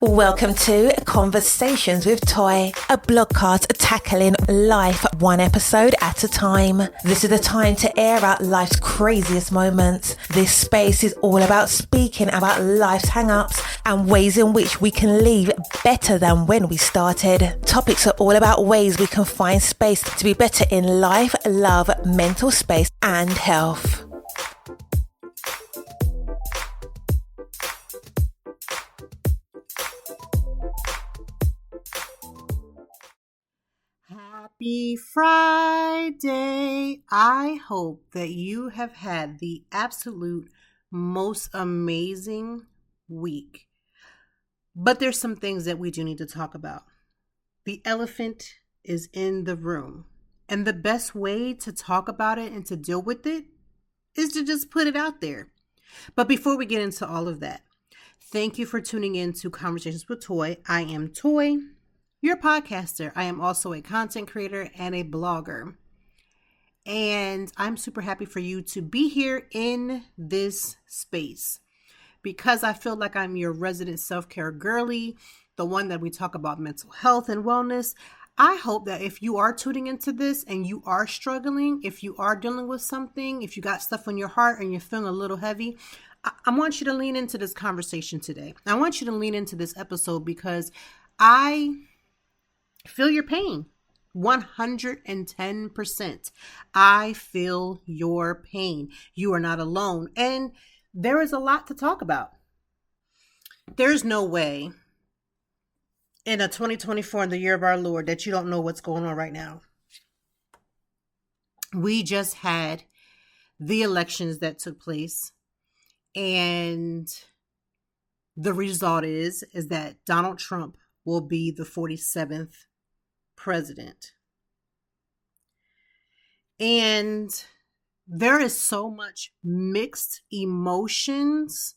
Welcome to Conversations with Toy, a blogcast tackling life one episode at a time. This is the time to air out life's craziest moments. This space is all about speaking about life's hang-ups and ways in which we can leave better than when we started. Topics are all about ways we can find space to be better in life, love, mental space, and health. Happy Friday. I hope that you have had the absolute most amazing week. But there's some things that we do need to talk about. The elephant is in the room. And the best way to talk about it and to deal with it is to just put it out there. But before we get into all of that, thank you for tuning in to Conversations with Toy. I am Toy, your podcaster. I am also a content creator and a blogger. And I'm super happy for you to be here in this space because I feel like I'm your resident self-care girly, the one that we talk about mental health and wellness. I hope that if you are tuning into this and you are struggling, if you are dealing with something, if you got stuff on your heart and you're feeling a little heavy, I want you to lean into this conversation today. I want you to lean into this episode because I feel your pain. 110%. I feel your pain. You are not alone. And there is a lot to talk about. There's no way in a 2024, in the year of our Lord, that you don't know what's going on right now. We just had the elections that took place. And the result is that Donald Trump will be the 47th president. And there is so much mixed emotions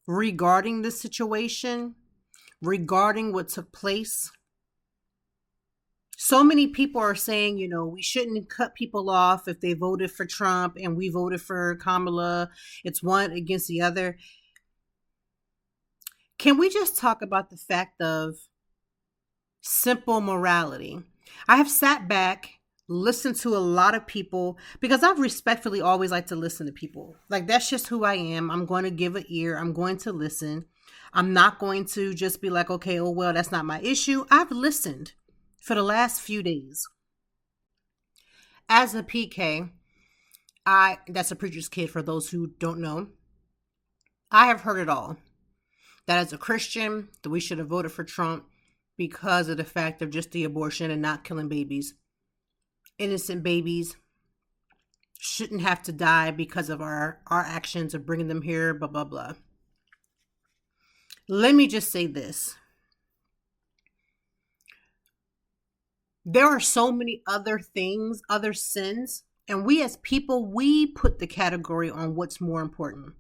regarding this situation, regarding what took place. So many people are saying, we shouldn't cut people off if they voted for Trump and we voted for Kamala. It's one against the other. Can we just talk about the fact of simple morality? I have sat back, listened to a lot of people because I've respectfully always liked to listen to people. Like, that's just who I am. I'm going to give an ear. I'm going to listen. I'm not going to just be like, okay, oh, well, that's not my issue. I've listened for the last few days. As a PK, that's a preacher's kid for those who don't know, I have heard it all. That as a Christian, that we should have voted for Trump because of the fact of just the abortion and not killing babies. Innocent babies shouldn't have to die because of our actions of bringing them here, blah, blah, blah. Let me just say this. There are so many other things, other sins, and we as people, we put the category on what's more important.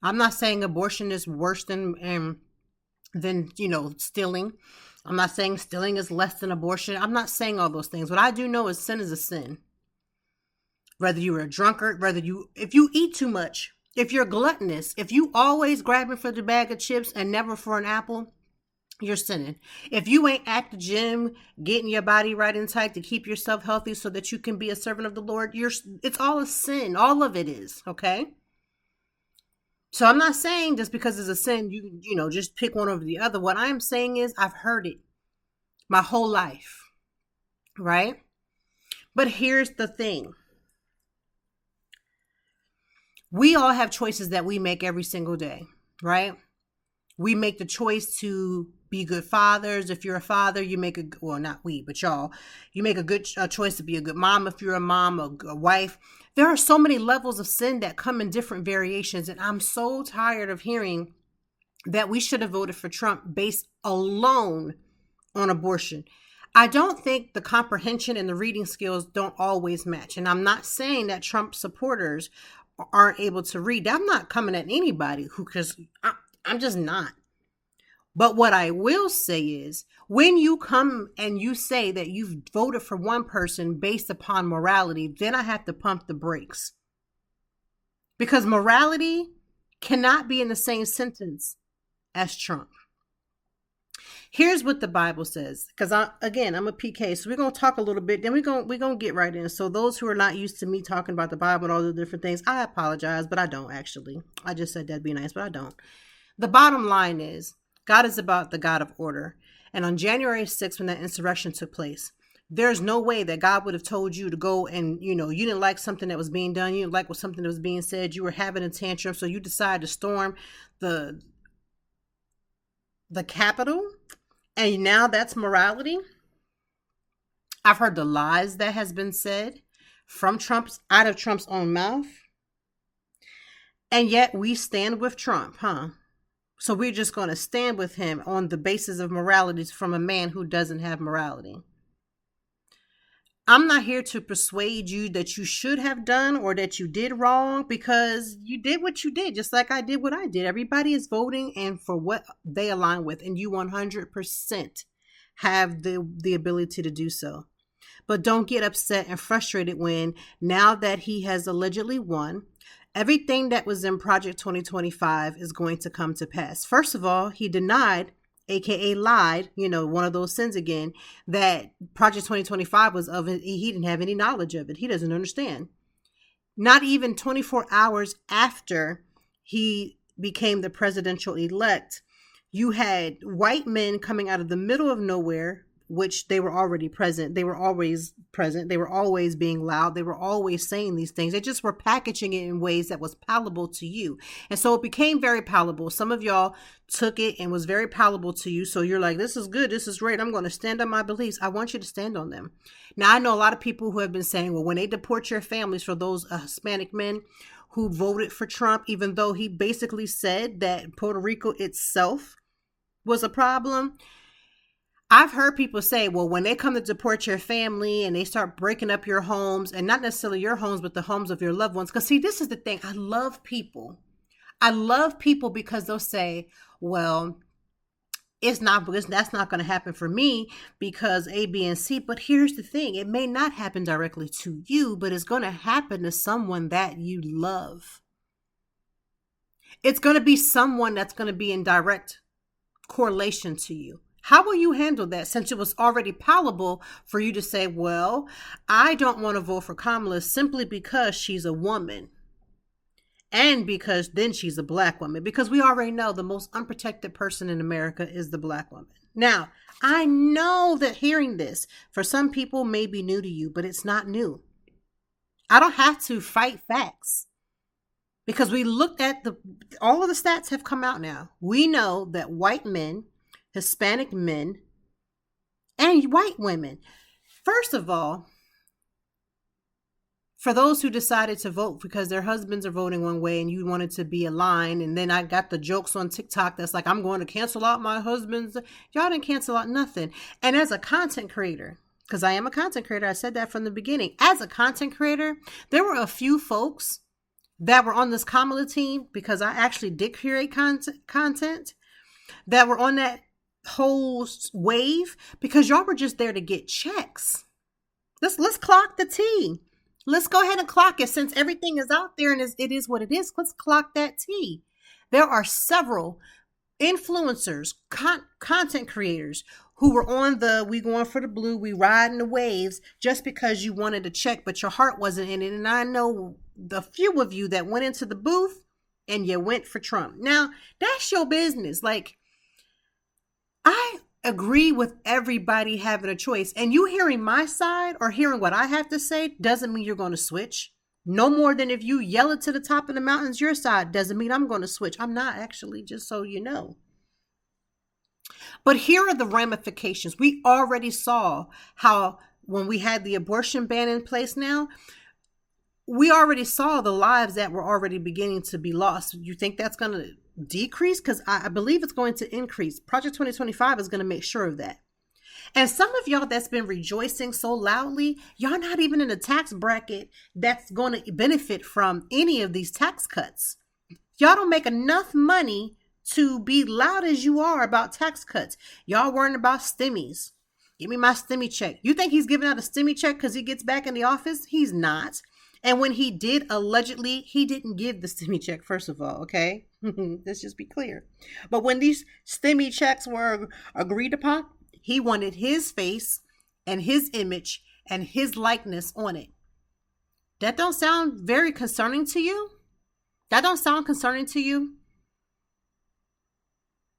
I'm not saying abortion is worse than stealing. I'm not saying stealing is less than abortion. I'm not saying all those things. What I do know is sin is a sin. Whether you're a drunkard, if you eat too much, if you're gluttonous, if you always grabbing for the bag of chips and never for an apple, you're sinning. If you ain't at the gym, getting your body right and tight to keep yourself healthy so that you can be a servant of the Lord, it's all a sin. All of it is, okay? So I'm not saying just because it's a sin, you just pick one over the other. What I'm saying is I've heard it my whole life, right? But here's the thing. We all have choices that we make every single day, right? We make the choice to be good fathers. If you're a father, you make not we, but y'all, you make a good choice to be a good mom. If you're a mom, a wife. There are so many levels of sin that come in different variations. And I'm so tired of hearing that we should have voted for Trump based alone on abortion. I don't think the comprehension and the reading skills don't always match. And I'm not saying that Trump supporters aren't able to read. I'm not coming at anybody I'm just not. But what I will say is when you come and you say that you've voted for one person based upon morality, then I have to pump the brakes. Because morality cannot be in the same sentence as Trump. Here's what the Bible says, because I'm a PK, so we're gonna talk a little bit, then we're gonna get right in. So those who are not used to me talking about the Bible and all the different things, I apologize, but I don't actually. I just said that'd be nice, but I don't. The bottom line is God is about the God of order. And on January 6th, when that insurrection took place, there's no way that God would have told you to go and, you didn't like something that was being done. You didn't like something that was being said. You were having a tantrum. So you decided to storm the Capitol. And now that's morality. I've heard the lies that has been said from out of Trump's own mouth. And yet we stand with Trump, huh? So we're just going to stand with him on the basis of morality from a man who doesn't have morality. I'm not here to persuade you that you should have done or that you did wrong, because you did what you did, just like I did what I did. Everybody is voting and for what they align with, and you 100% have the ability to do so. But don't get upset and frustrated when, now that he has allegedly won, everything that was in Project 2025 is going to come to pass. First of all, he denied, aka lied, one of those sins again, that Project 2025 was of it. He didn't have any knowledge of it. He doesn't understand. Not even 24 hours after he became the presidential elect, you had white men coming out of the middle of nowhere, which they were already present. They were always present. They were always being loud. They were always saying these things. They just were packaging it in ways that was palatable to you. And so it became very palatable. Some of y'all took it and was very palatable to you. So you're like, this is good. This is great. I'm going to stand on my beliefs. I want you to stand on them. Now, I know a lot of people who have been saying, well, when they deport your families, for those Hispanic men who voted for Trump, even though he basically said that Puerto Rico itself was a problem, I've heard people say, well, when they come to deport your family and they start breaking up your homes, and not necessarily your homes, but the homes of your loved ones. Because see, this is the thing. I love people. I love people because they'll say, well, that's not going to happen for me because A, B, and C. But here's the thing. It may not happen directly to you, but it's going to happen to someone that you love. It's going to be someone that's going to be in direct correlation to you. How will you handle that, since it was already palatable for you to say, well, I don't want to vote for Kamala simply because she's a woman and because then she's a black woman? Because we already know the most unprotected person in America is the black woman. Now, I know that hearing this for some people may be new to you, but it's not new. I don't have to fight facts, because we looked at all of the stats have come out now. We know that white men, Hispanic men, and white women. First of all, for those who decided to vote because their husbands are voting one way and you wanted to be aligned, and then I got the jokes on TikTok that's like, I'm going to cancel out my husband's. Y'all didn't cancel out nothing. And as a content creator, because I am a content creator, I said that from the beginning. As a content creator, there were a few folks that were on this Kamala team, because I actually did create content that were on that whole wave, because y'all were just there to get checks. Let's clock the T. Let's go ahead and clock it, since everything is out there and it is what it is. Let's clock that T. There are several influencers, content creators who were on we going for the blue, we riding the waves, just because you wanted to check, but your heart wasn't in it. And I know the few of you that went into the booth and you went for Trump. Now, that's your business. Like, I agree with everybody having a choice. And you hearing my side or hearing what I have to say doesn't mean you're going to switch. No more than if you yell it to the top of the mountains, your side doesn't mean I'm going to switch. I'm not, actually, just so you know. But here are the ramifications. We already saw how when we had the abortion ban in place now, we already saw the lives that were already beginning to be lost. You think that's going to decrease? Because I believe it's going to increase. Project 2025 is going to make sure of that. And some of y'all that's been rejoicing so loudly, y'all not even in a tax bracket that's going to benefit from any of these tax cuts. Y'all don't make enough money to be loud as you are about tax cuts. Y'all worrying about stimmies. Give me my stimmy check. You think he's giving out a stimmy check because he gets back in the office? He's not. And when he did, allegedly, he didn't give the stimmy check, first of all, okay? Let's just be clear. But when these STEMI checks were agreed upon, he wanted his face and his image and his likeness on it. That don't sound very concerning to you? That don't sound concerning to you?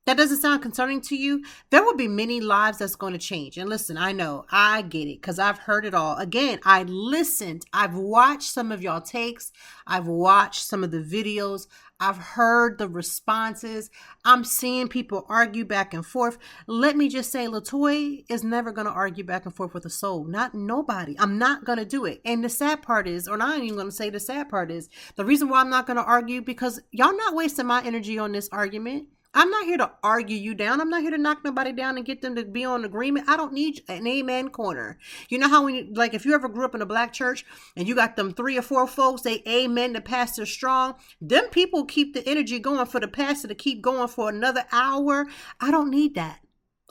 That doesn't sound concerning to you? There will be many lives that's going to change. And listen, I know, I get it because I've heard it all. Again, I listened. I've watched some of y'all takes. I've watched some of the videos. I've heard the responses. I'm seeing people argue back and forth. Let me just say, LaToya is never going to argue back and forth with a soul. Not nobody. I'm not going to do it. And the sad part is, or not even going to say the sad part is, the reason why I'm not going to argue, because y'all not wasting my energy on this argument. I'm not here to argue you down. I'm not here to knock nobody down and get them to be on agreement. I don't need an amen corner. You know how when you, like, if you ever grew up in a black church and you got them 3 or 4 folks, they amen the pastor strong. Them people keep the energy going for the pastor to keep going for another hour. I don't need that.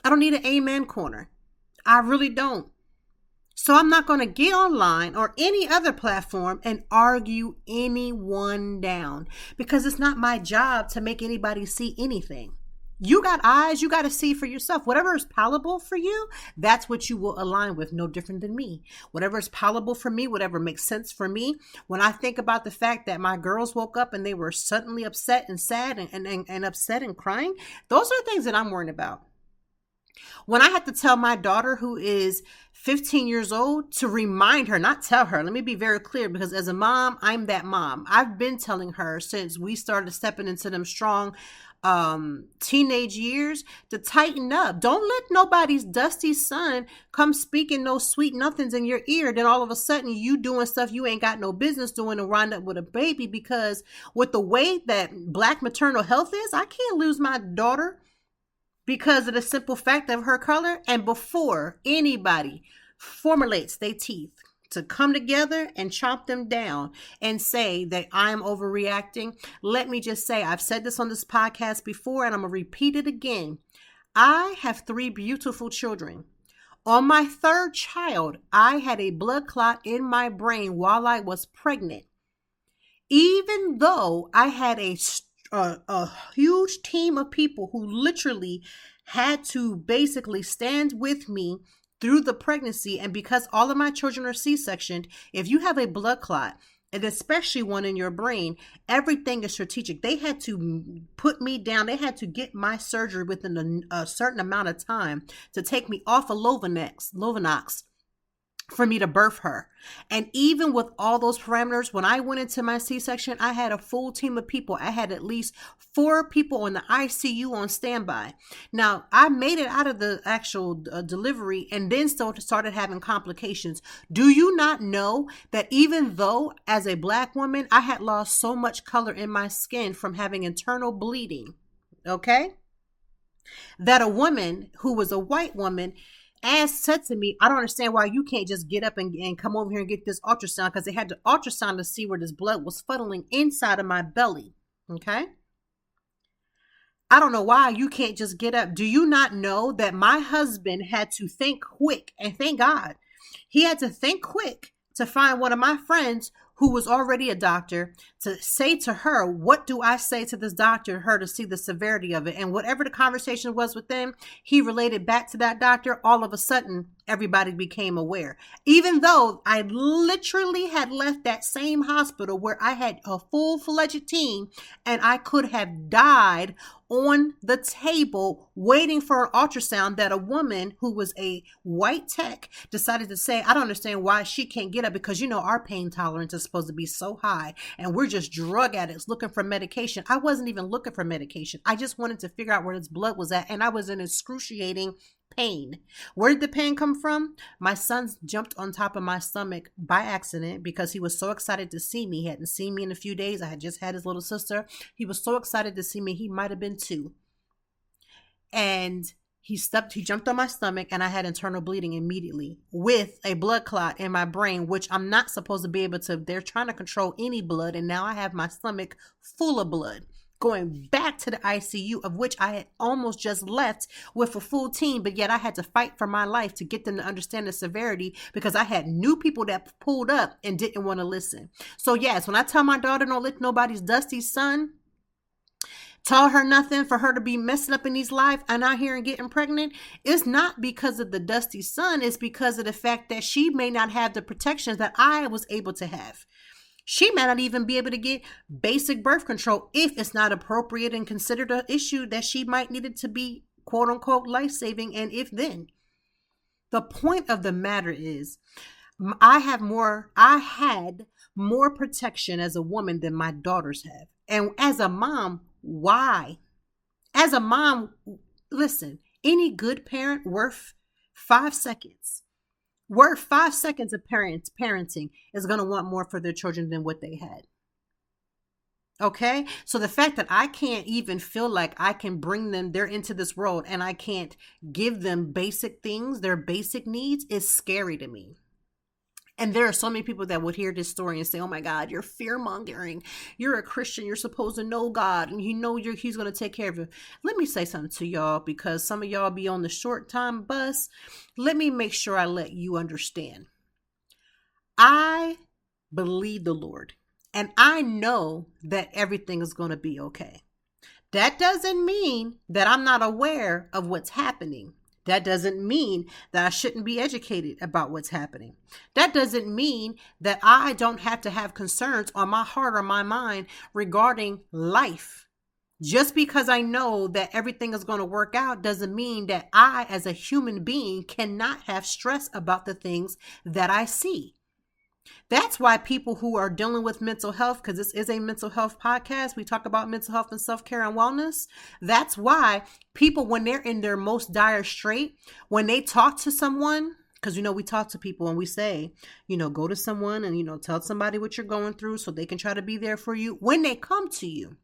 I don't need an amen corner. I really don't. So I'm not going to get online or any other platform and argue anyone down, because it's not my job to make anybody see anything. You got eyes, you got to see for yourself. Whatever is palatable for you, that's what you will align with, no different than me. Whatever is palatable for me, whatever makes sense for me. When I think about the fact that my girls woke up and they were suddenly upset and sad and upset and crying, those are the things that I'm worried about. When I had to tell my daughter, who is 15 years old, to remind her, not tell her, let me be very clear, because as a mom, I'm that mom. I've been telling her since we started stepping into them strong teenage years to tighten up. Don't let nobody's dusty son come speaking no sweet nothings in your ear. Then all of a sudden you doing stuff you ain't got no business doing and wind up with a baby, because with the way that Black maternal health is, I can't lose my daughter because of the simple fact of her color. And before anybody formulates their teeth to come together and chomp them down and say that I'm overreacting, let me just say, I've said this on this podcast before and I'm going to repeat it again. I have 3 beautiful children. On my 3rd child, I had a blood clot in my brain while I was pregnant. Even though I had a huge team of people who literally had to basically stand with me through the pregnancy. And because all of my children are C-sectioned, if you have a blood clot, and especially one in your brain, everything is strategic. They had to put me down. They had to get my surgery within a certain amount of time to take me off of Lovenox for me to birth her. And even with all those parameters, when I went into my C-section, I had a full team of people. I had at least 4 people in the ICU on standby. Now, I made it out of the actual delivery and then still started having complications. Do you not know that even though as a Black woman, I had lost so much color in my skin from having internal bleeding, okay, that a woman who was a white woman said to me, I don't understand why you can't just get up and come over here and get this ultrasound, because they had to ultrasound to see where this blood was funneling inside of my belly. Okay. I don't know why you can't just get up. Do you not know that my husband had to think quick, and thank God he had to think quick to find one of my friends who was already a doctor to say to her, what do I say to this doctor, her to see the severity of it? And whatever the conversation was with them, he related back to that doctor. All of a sudden, everybody became aware. Even though I literally had left that same hospital where I had a full-fledged team and I could have died on the table waiting for an ultrasound, that a woman who was a white tech decided to say, I don't understand why she can't get up, because, you know, our pain tolerance is supposed to be so high and we're just drug addicts looking for medication. I wasn't even looking for medication. I just wanted to figure out where this blood was at, and I was in excruciating pain. Where did the pain come from? My son jumped on top of my stomach by accident because he was so excited to see me. He hadn't seen me in a few days. I had just had his little sister. He was so excited to see me. He might have been 2. And he jumped on my stomach, and I had internal bleeding immediately with a blood clot in my brain, which I'm not supposed to be able to. They're trying to control any blood. And now I have my stomach full of blood, going back to the ICU, of which I had almost just left with a full team, but yet I had to fight for my life to get them to understand the severity, because I had new people that pulled up and didn't want to listen. So yes, when I tell my daughter, don't let nobody's dusty son tell her nothing for her to be messing up in these lives and out here and getting pregnant. It's not because of the dusty sun. It's because of the fact that she may not have the protections that I was able to have. She may not even be able to get basic birth control if it's not appropriate and considered an issue that she might need it to be quote unquote life-saving. And if then, the point of the matter is I had more protection as a woman than my daughters have. And as a mom, why? As a mom, listen, any good parent worth 5 seconds of parenting is going to want more for their children than what they had. Okay? So the fact that I can't even feel like I can bring them, they're into this world, and I can't give them basic things, their basic needs, is scary to me. And there are so many people that would hear this story and say, oh my God, you're fear mongering. You're a Christian. You're supposed to know God and you know he's going to take care of you. Let me say something to y'all, because some of y'all be on the short time bus. Let me make sure I let you understand. I believe the Lord and I know that everything is going to be okay. That doesn't mean that I'm not aware of what's happening. That doesn't mean that I shouldn't be educated about what's happening. That doesn't mean that I don't have to have concerns on my heart or my mind regarding life. Just because I know that everything is going to work out doesn't mean that I, as a human being, cannot have stress about the things that I see. That's why people who are dealing with mental health, because this is a mental health podcast, we talk about mental health and self-care and wellness. That's why people, when they're in their most dire strait, when they talk to someone, because, we talk to people and we say, go to someone and, tell somebody what you're going through so they can try to be there for you. When they come to you,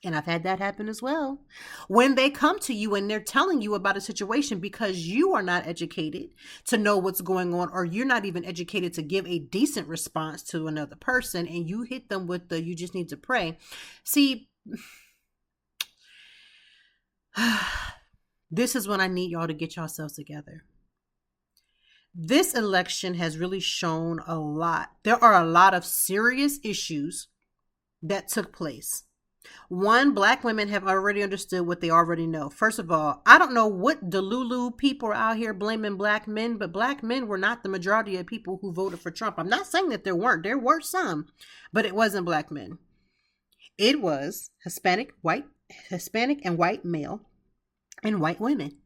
and I've had that happen as well. When they come to you and they're telling you about a situation because you are not educated to know what's going on, or you're not even educated to give a decent response to another person, and you hit them with the, you just need to pray. See, this is when I need y'all to get yourselves together. This election has really shown a lot. There are a lot of serious issues that took place. One, Black women have already understood what they already know. First of all, I don't know what Delulu people are out here blaming Black men, but Black men were not the majority of people who voted for Trump. I'm not saying that there weren't. There were some, but it wasn't Black men. It was Hispanic and white male and white women.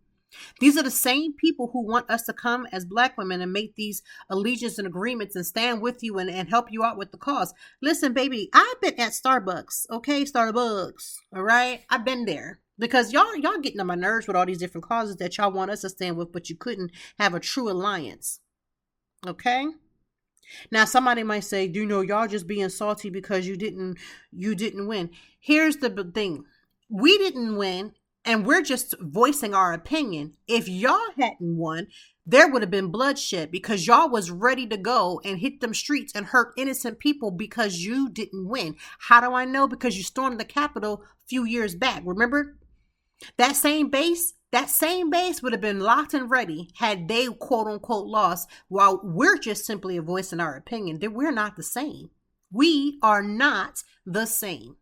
These are the same people who want us to come as Black women and make these allegiance and agreements and stand with you and help you out with the cause. Listen, baby, I've been at Starbucks, okay? Starbucks, all right? I've been there because y'all getting on my nerves with all these different causes that y'all want us to stand with, but you couldn't have a true alliance, okay? Now, somebody might say, y'all just being salty because you didn't win. Here's the thing. We didn't win. And we're just voicing our opinion. If y'all hadn't won, there would have been bloodshed because y'all was ready to go and hit them streets and hurt innocent people because you didn't win. How do I know? Because you stormed the Capitol a few years back. Remember? That same base would have been locked and ready had they quote unquote lost, while we're just simply voicing our opinion. That we're not the same. We are not the same.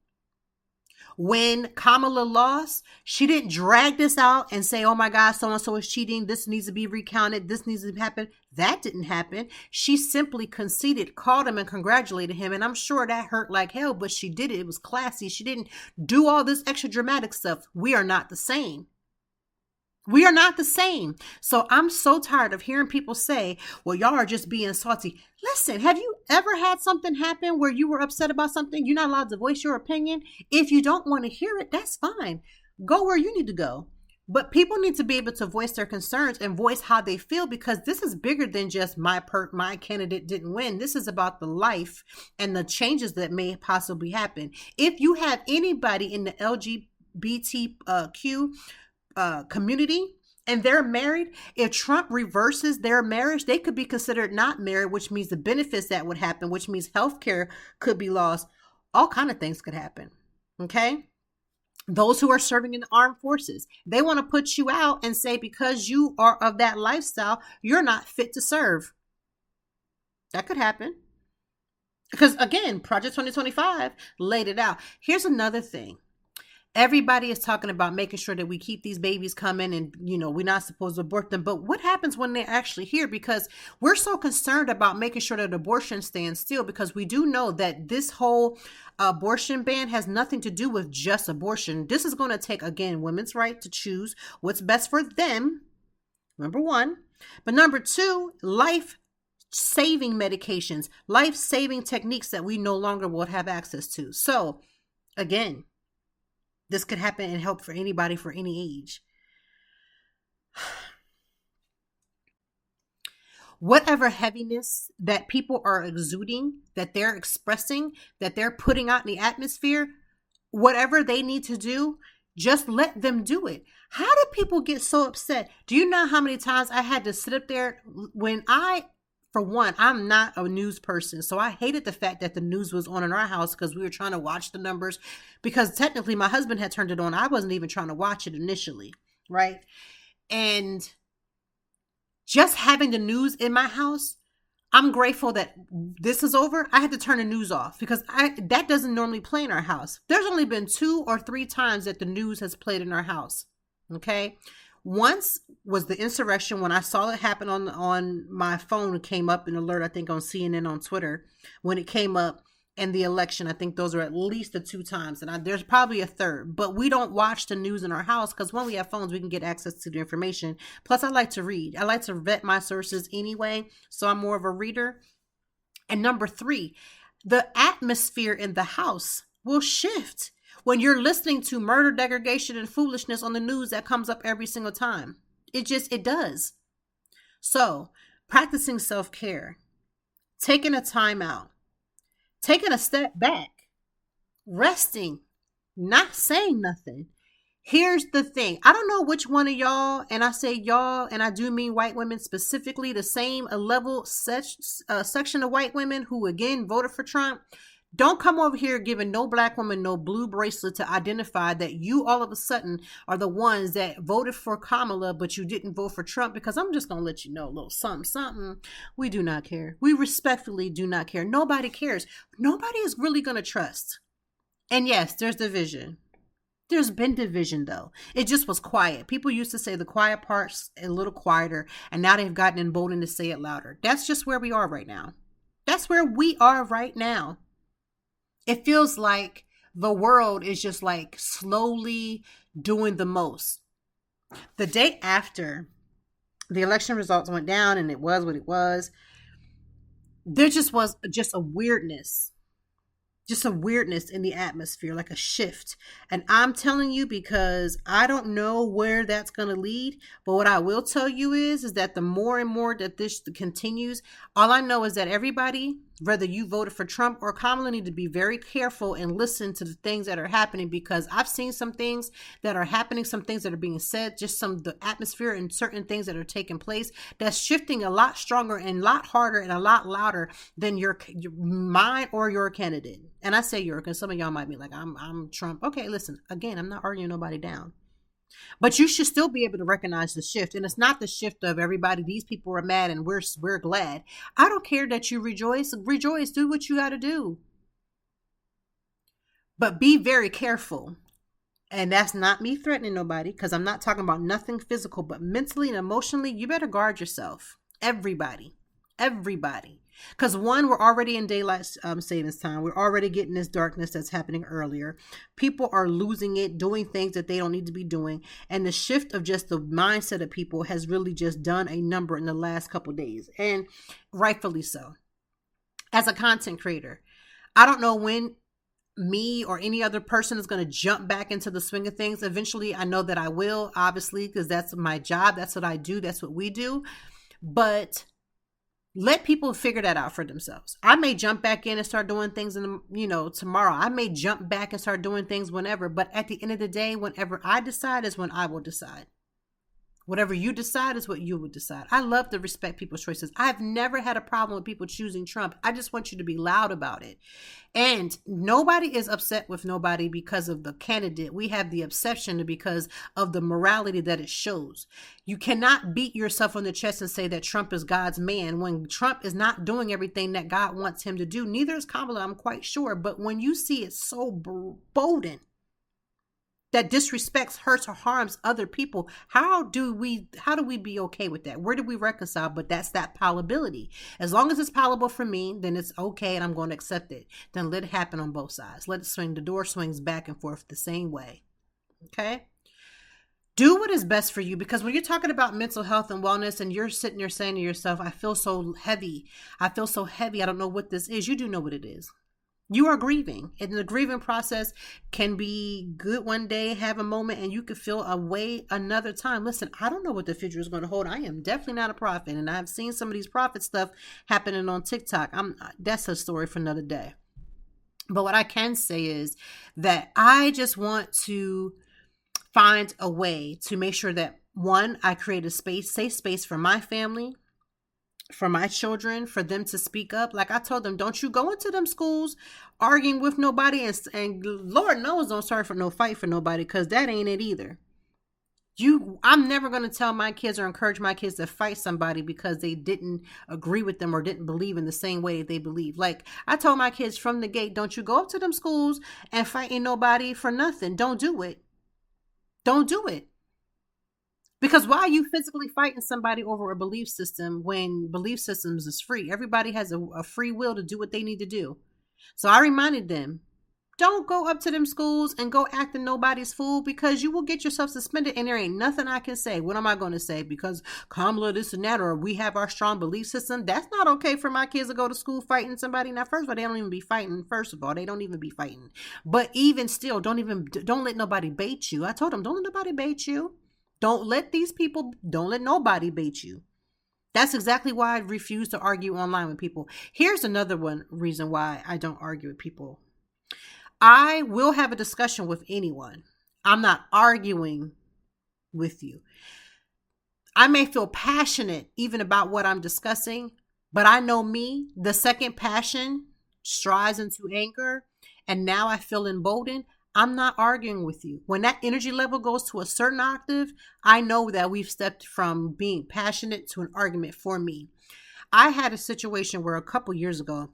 When Kamala lost, she didn't drag this out and say, oh my God, so-and-so is cheating. This needs to be recounted. This needs to happen. That didn't happen. She simply conceded, called him and congratulated him. And I'm sure that hurt like hell, but she did it. It was classy. She didn't do all this extra dramatic stuff. We are not the same. We are not the same. So I'm so tired of hearing people say, well, y'all are just being salty. Listen, have you ever had something happen where you were upset about something? You're not allowed to voice your opinion. If you don't want to hear it, that's fine. Go where you need to go. But people need to be able to voice their concerns and voice how they feel, because this is bigger than just my candidate didn't win. This is about the life and the changes that may possibly happen. If you have anybody in the LGBTQ community and they're married, if Trump reverses their marriage, they could be considered not married, which means the benefits that would happen, which means healthcare could be lost. All kind of things could happen. Okay. Those who are serving in the armed forces, they want to put you out and say, because you are of that lifestyle, you're not fit to serve. That could happen. Because again, Project 2025 laid it out. Here's another thing. Everybody is talking about making sure that we keep these babies coming and, we're not supposed to abort them. But what happens when they're actually here? Because we're so concerned about making sure that abortion stands still, because we do know that this whole abortion ban has nothing to do with just abortion. This is going to take, again, women's right to choose what's best for them, number one. But number two, life-saving medications, life-saving techniques that we no longer will have access to. So, again, this could happen and help for anybody for any age. Whatever heaviness that people are exuding, that they're expressing, that they're putting out in the atmosphere, whatever they need to do, just let them do it. How do people get so upset? Do you know how many times I had to sit up there when for one, I'm not a news person, so I hated the fact that the news was on in our house because we were trying to watch the numbers, because technically my husband had turned it on. I wasn't even trying to watch it initially, right? And just having the news in my house, I'm grateful that this is over. I had to turn the news off because that doesn't normally play in our house. There's only been 2 or 3 times that the news has played in our house, okay? Once was the insurrection, when I saw it happen on my phone. It came up an alert, I think on CNN, on Twitter, when it came up, and the election. I think those are at least the 2 times, and there's probably a third. But we don't watch the news in our house because when we have phones, we can get access to the information. Plus, I like to read. I like to vet my sources anyway, so I'm more of a reader. And number 3, the atmosphere in the house will shift when you're listening to murder, degradation, and foolishness on the news that comes up every single time. It does. So, practicing self-care, taking a time out, taking a step back, resting, not saying nothing. Here's the thing. I don't know which one of y'all, and I say y'all, and I do mean white women specifically, the same level section of white women who, again, voted for Trump. Don't come over here giving no black woman no blue bracelet to identify that you all of a sudden are the ones that voted for Kamala, but you didn't vote for Trump, because I'm just going to let you know a little something. We do not care. We respectfully do not care. Nobody cares. Nobody is really going to trust. And yes, there's division. There's been division, though. It just was quiet. People used to say the quiet part's a little quieter, and now they've gotten emboldened to say it louder. That's just where we are right now. That's where we are right now. It feels like the world is just like slowly doing the most. The day after the election results went down and it was what it was, there just was a weirdness. Just a weirdness in the atmosphere, like a shift. And I'm telling you, because I don't know where that's going to lead. But what I will tell you is that the more and more that this continues, all I know is that everybody, whether you voted for Trump or Kamala, need to be very careful and listen to the things that are happening, because I've seen some things that are happening, some things that are being said, just the atmosphere and certain things that are taking place that's shifting a lot stronger and a lot harder and a lot louder than your mine or your candidate. And I say your, because some of y'all might be like, I'm Trump. Okay, listen, again, I'm not arguing nobody down. But you should still be able to recognize the shift. And it's not the shift of everybody, these people are mad and we're glad. I don't care that you rejoice. Rejoice. Do what you got to do. But be very careful. And that's not me threatening nobody, because I'm not talking about nothing physical, but mentally and emotionally, you better guard yourself. Everybody. Because one, we're already in daylight savings time. We're already getting this darkness that's happening earlier. People are losing it, doing things that they don't need to be doing. And the shift of just the mindset of people has really just done a number in the last couple of days. And rightfully so. As a content creator, I don't know when me or any other person is going to jump back into the swing of things. Eventually, I know that I will, obviously, because that's my job. That's what I do. That's what we do. But let people figure that out for themselves. I may jump back in and start doing things tomorrow. I may jump back and start doing things whenever, but at the end of the day, whenever I decide is when I will decide. Whatever you decide is what you would decide. I love to respect people's choices. I've never had a problem with people choosing Trump. I just want you to be loud about it. And nobody is upset with nobody because of the candidate. We have the obsession because of the morality that it shows. You cannot beat yourself on the chest and say that Trump is God's man when Trump is not doing everything that God wants him to do. Neither is Kamala, I'm quite sure. But when you see it so bolden, that disrespects, hurts, or harms other people. How do we be okay with that? Where do we reconcile? But that's that palatability. As long as it's palatable for me, then it's okay and I'm going to accept it. Then let it happen on both sides. Let it swing. The door swings back and forth the same way. Okay? Do what is best for you, because when you're talking about mental health and wellness and you're sitting there saying to yourself, I feel so heavy. I feel so heavy. I don't know what this is. You do know what it is. You are grieving, and the grieving process can be good one day, have a moment, and you could feel a way another time. Listen, I don't know what the future is going to hold. I am definitely not a prophet, and I've seen some of these prophet stuff happening on TikTok. That's a story for another day. But what I can say is that I just want to find a way to make sure that, one, I create a safe space for my family, for my children, for them to speak up. Like I told them, don't you go into them schools arguing with nobody, and Lord knows don't start for no fight for nobody, because that ain't it either. I'm never going to tell my kids or encourage my kids to fight somebody because they didn't agree with them or didn't believe in the same way they believe. Like I told my kids from the gate, don't you go up to them schools and fighting nobody for nothing. Don't do it. Don't do it. Because why are you physically fighting somebody over a belief system when belief systems is free? Everybody has a free will to do what they need to do. So I reminded them, don't go up to them schools and go acting nobody's fool, because you will get yourself suspended and there ain't nothing I can say. What am I going to say? Because Kamala this and that, or we have our strong belief system. That's not okay for my kids to go to school fighting somebody. Now, first of all, they don't even be fighting. First of all, they don't even be fighting. But even still, don't let nobody bait you. I told them, don't let nobody bait you. Don't let nobody bait you. That's exactly why I refuse to argue online with people. Here's another reason why I don't argue with people. I will have a discussion with anyone. I'm not arguing with you. I may feel passionate even about what I'm discussing, but I know me, the second passion strives into anger, and now I feel emboldened. I'm not arguing with you. When that energy level goes to a certain octave, I know that we've stepped from being passionate to an argument for me. I had a situation where a couple years ago,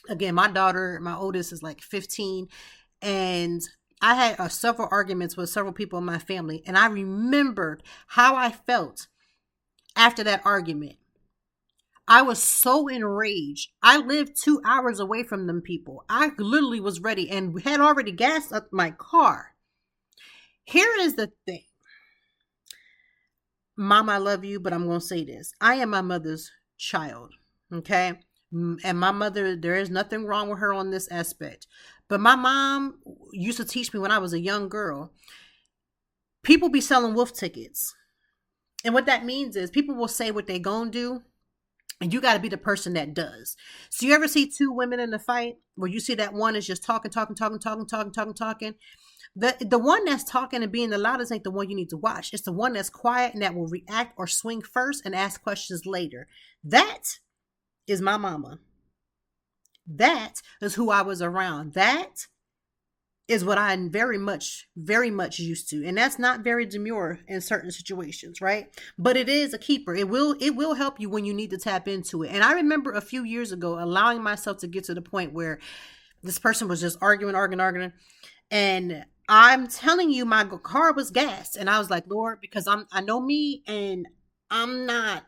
again, my daughter, my oldest, is like 15, and I had several arguments with several people in my family, and I remembered how I felt after that argument. I was so enraged. I lived 2 hours away from them people. I literally was ready and had already gassed up my car. Here is the thing. Mom, I love you, but I'm going to say this. I am my mother's child, okay? And my mother, there is nothing wrong with her on this aspect. But my mom used to teach me when I was a young girl, people be selling wolf tickets. And what that means is people will say what they gonna do, and you got to be the person that does. So you ever see two women in a fight where you see that one is just talking. The one that's talking and being the loudest ain't the one you need to watch. It's the one that's quiet and that will react or swing first and ask questions later. That is my mama. That is who I was around. That is what I'm very much used to. And that's not very demure in certain situations, right? But it is a keeper. It will help you when you need to tap into it. And I remember a few years ago allowing myself to get to the point where this person was just arguing. And I'm telling you, my car was gassed. And I was like, Lord, because I know me, and I'm that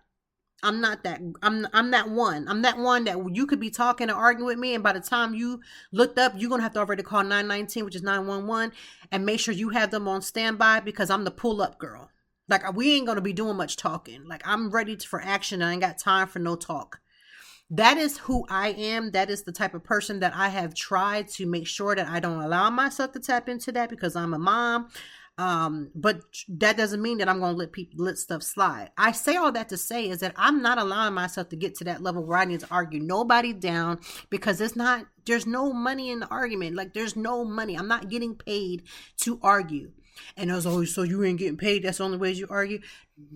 one. I'm that one that you could be talking and arguing with me, and by the time you looked up, you're going to have to already call 919, which is 911, and make sure you have them on standby, because I'm the pull up girl. Like, we ain't going to be doing much talking. Like, I'm ready for action. I ain't got time for no talk. That is who I am. That is the type of person that I have tried to make sure that I don't allow myself to tap into that, because I'm a mom. But that doesn't mean that I'm going to let stuff slide. I say all that to say is that I'm not allowing myself to get to that level where I need to argue nobody down, because there's no money in the argument. Like, there's no money. I'm not getting paid to argue. And I was always, so you ain't getting paid. That's the only way you argue.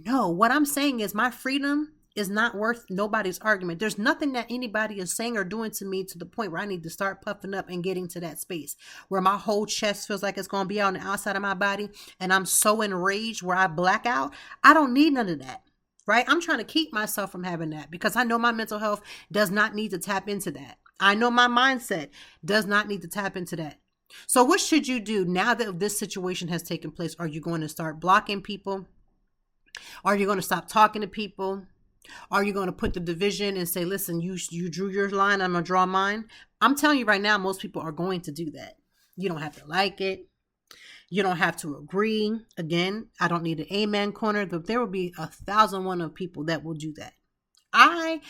No, what I'm saying is my freedom is not worth nobody's argument. There's nothing that anybody is saying or doing to me to the point where I need to start puffing up and getting to that space where my whole chest feels like it's going to be out on the outside of my body, and I'm so enraged where I black out. I don't need none of that, right? I'm trying to keep myself from having that, because I know my mental health does not need to tap into that. I know my mindset does not need to tap into that. So what should you do now that this situation has taken place? Are you going to start blocking people? Are you going to stop talking to people? Are you going to put the division and say, listen, you drew your line, I'm going to draw mine? I'm telling you right now, most people are going to do that. You don't have to like it. You don't have to agree. Again, I don't need an amen corner, but there will be 1,001 of people that will do that. I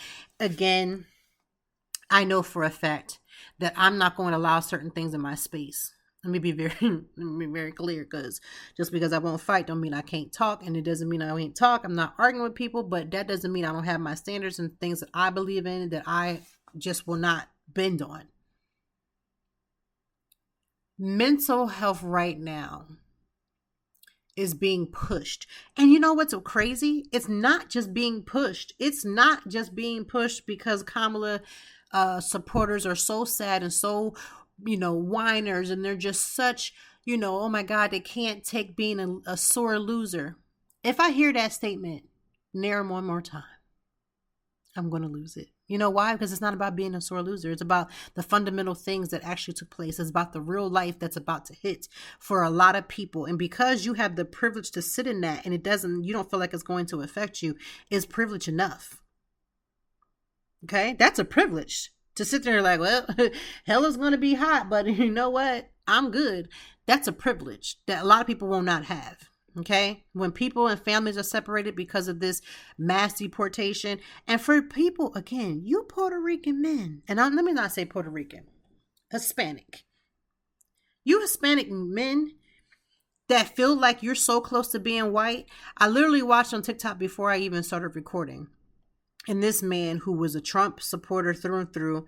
know for a fact that I'm not going to allow certain things in my space. Let me be very clear, because just because I won't fight don't mean I can't talk, and it doesn't mean I can't talk. I'm not arguing with people, but that doesn't mean I don't have my standards and things that I believe in that I just will not bend on. Mental health right now is being pushed. And you know what's so crazy? It's not just being pushed. It's not just being pushed because Kamala supporters are so sad and so, whiners, and they're just such, oh my God, they can't take being a sore loser. If I hear that statement near one more time, I'm going to lose it. You know why? Because it's not about being a sore loser. It's about the fundamental things that actually took place. It's about the real life that's about to hit for a lot of people. And because you have the privilege to sit in that and you don't feel like it's going to affect you, is privilege enough? Okay? That's a privilege to sit there like, well, hell is going to be hot, but you know what? I'm good. That's a privilege that a lot of people will not have. Okay, when people and families are separated because of this mass deportation, and for people, again, you Puerto Rican men, and let me not say Puerto Rican, Hispanic, you Hispanic men that feel like you're so close to being white. I literally watched on TikTok before I even started recording, and this man who was a Trump supporter through and through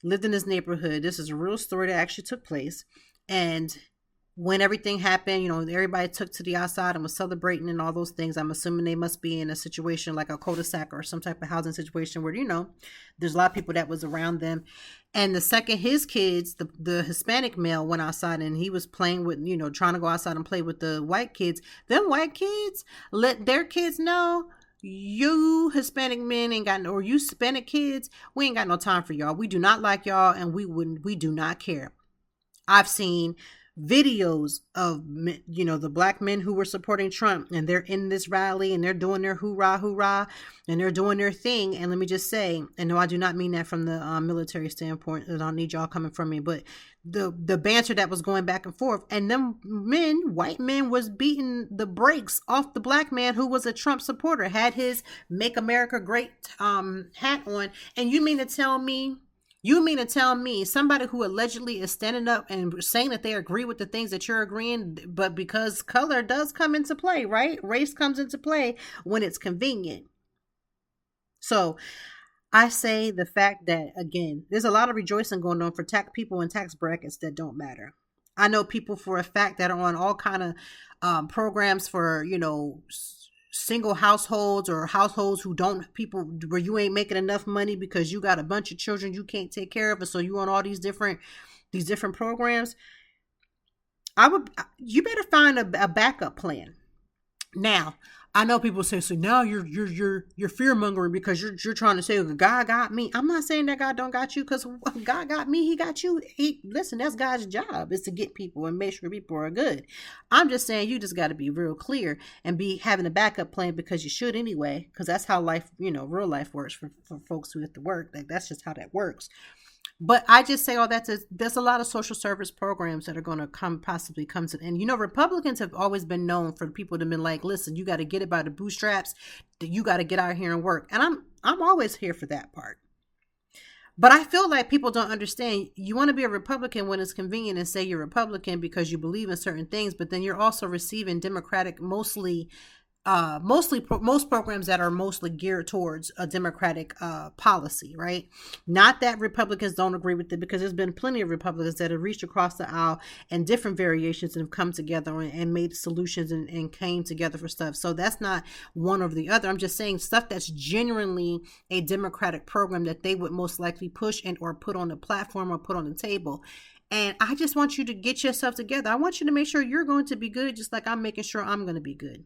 lived in his neighborhood. This is a real story that actually took place, and when everything happened, everybody took to the outside and was celebrating and all those things. I'm assuming they must be in a situation like a cul-de-sac or some type of housing situation where, there's a lot of people that was around them. And the second his kids, the Hispanic male went outside and he was playing with, trying to go outside and play with the white kids. Them white kids let their kids know, you Hispanic men ain't got or you Hispanic kids, we ain't got no time for y'all. We do not like y'all, and we do not care. I've seen videos of, the black men who were supporting Trump, and they're in this rally and they're doing their hoorah, hoorah, and they're doing their thing. And let me just say, and no, I do not mean that from the military standpoint. I don't need y'all coming from me, but the banter that was going back and forth, and them white men was beating the brakes off the black man who was a Trump supporter, had his Make America Great hat on. And you mean to tell me somebody who allegedly is standing up and saying that they agree with the things that you're agreeing, but because color does come into play, right? Race comes into play when it's convenient. So I say the fact that, again, there's a lot of rejoicing going on for people in tax brackets that don't matter. I know people for a fact that are on all kind of programs for, single households or households people where you ain't making enough money because you got a bunch of children you can't take care of, and so you on all these different programs. You better find a backup plan. Now, I know people say, so now you're fear mongering because you're trying to say, God got me. I'm not saying that God don't got you, because God got me, he got you. Listen, that's God's job, is to get people and make sure people are good. I'm just saying you just got to be real clear and be having a backup plan, because you should anyway, because that's how life, real life works for folks who have to work. Like, that's just how that works. But I just say all that there's a lot of social service programs that are going to possibly come to, and Republicans have always been known for people to be like, listen, you got to get it by the bootstraps, you got to get out here and work. And I'm always here for that part. But I feel like people don't understand. You want to be a Republican when it's convenient and say you're Republican because you believe in certain things, but then you're also receiving Democratic, most programs that are mostly geared towards a Democratic policy, right? Not that Republicans don't agree with it, because there's been plenty of Republicans that have reached across the aisle and different variations and have come together and made solutions and came together for stuff. So that's not one over the other. I'm just saying stuff that's genuinely a Democratic program that they would most likely push and or put on the platform or put on the table. And I just want you to get yourself together. I want you to make sure you're going to be good, just like I'm making sure I'm going to be good.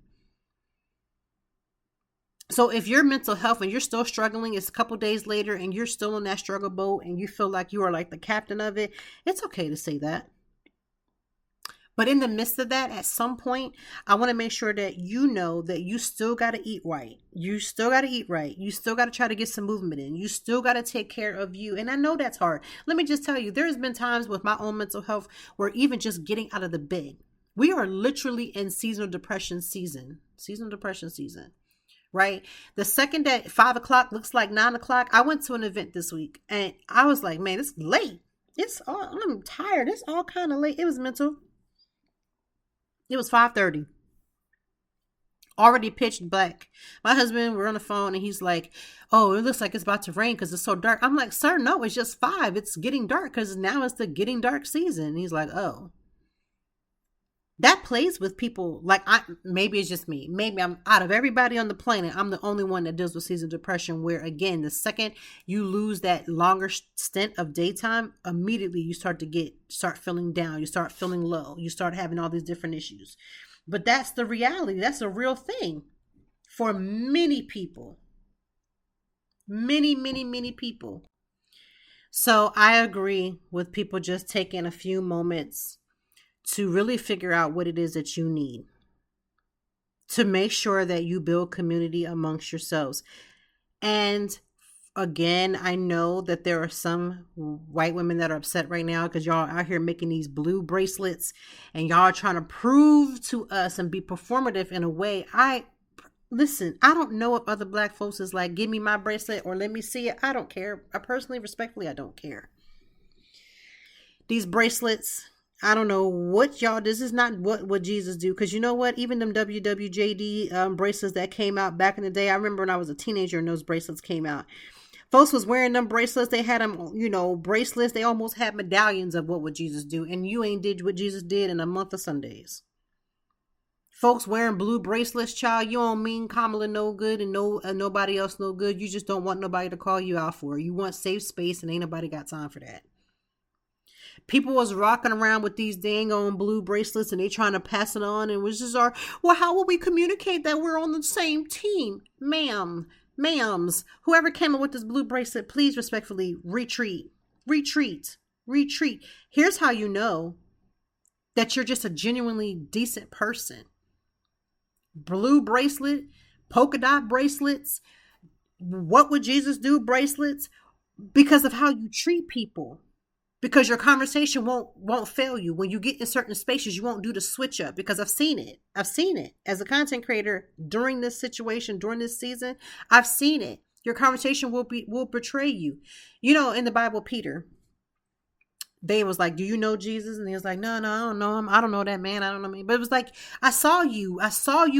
So if your mental health and you're still struggling, it's a couple days later and you're still in that struggle boat and you feel like you are like the captain of it, it's okay to say that. But in the midst of that, at some point, I want to make sure that you know that you still got to eat right. You still got to eat right. You still got to try to get some movement in. You still got to take care of you. And I know that's hard. Let me just tell you, there's been times with my own mental health where even just getting out of the bed, we are literally in seasonal depression season, right? The second that 5 o'clock looks like 9 o'clock, I went to an event this week and I was like, man, it's late. I'm tired. It's all kind of late. It was mental. It was 5:30. Already pitch black. My husband, we're on the phone and he's like, oh, it looks like it's about to rain because it's so dark. I'm like, sir, no, it's just 5. It's getting dark because now it's the getting dark season. And he's like, oh. That plays with people. Like, maybe it's just me. Maybe I'm out of everybody on the planet, I'm the only one that deals with seasonal depression, where again, the second you lose that longer stint of daytime, immediately you start feeling down. You start feeling low. You start having all these different issues. But that's the reality. That's a real thing for many people. Many, many, many people. So I agree with people just taking a few moments to really figure out what it is that you need, to make sure that you build community amongst yourselves. And again, I know that there are some white women that are upset right now because y'all out here making these blue bracelets and y'all are trying to prove to us and be performative in a way. Listen, I don't know if other black folks is like, give me my bracelet or let me see it. I don't care. I personally, respectfully, I don't care. These bracelets, I don't know what y'all, this is not what Jesus do. Because you know what? Even them WWJD bracelets that came out back in the day. I remember when I was a teenager and those bracelets came out. Folks was wearing them bracelets. They had them, bracelets. They almost had medallions of what would Jesus do. And you ain't did what Jesus did in a month of Sundays. Folks wearing blue bracelets, child, you don't mean Kamala no good and nobody else no good. You just don't want nobody to call you out for it. You want safe space and ain't nobody got time for that. People was rocking around with these dang on blue bracelets and they trying to pass it on and was just how will we communicate that we're on the same team? Ma'ams, whoever came up with this blue bracelet, please respectfully retreat. Here's how you know that you're just a genuinely decent person. Blue bracelet, polka dot bracelets, what would Jesus do bracelets, because of how you treat people. Because your conversation won't fail you. When you get in certain spaces, you won't do the switch up, because I've seen it. As a content creator during this situation, during this season, I've seen it. Your conversation will betray you. In the Bible, Peter, they was like, do you know Jesus? And he was like, no, I don't know him. I don't know that man. I don't know me. But it was like, I saw you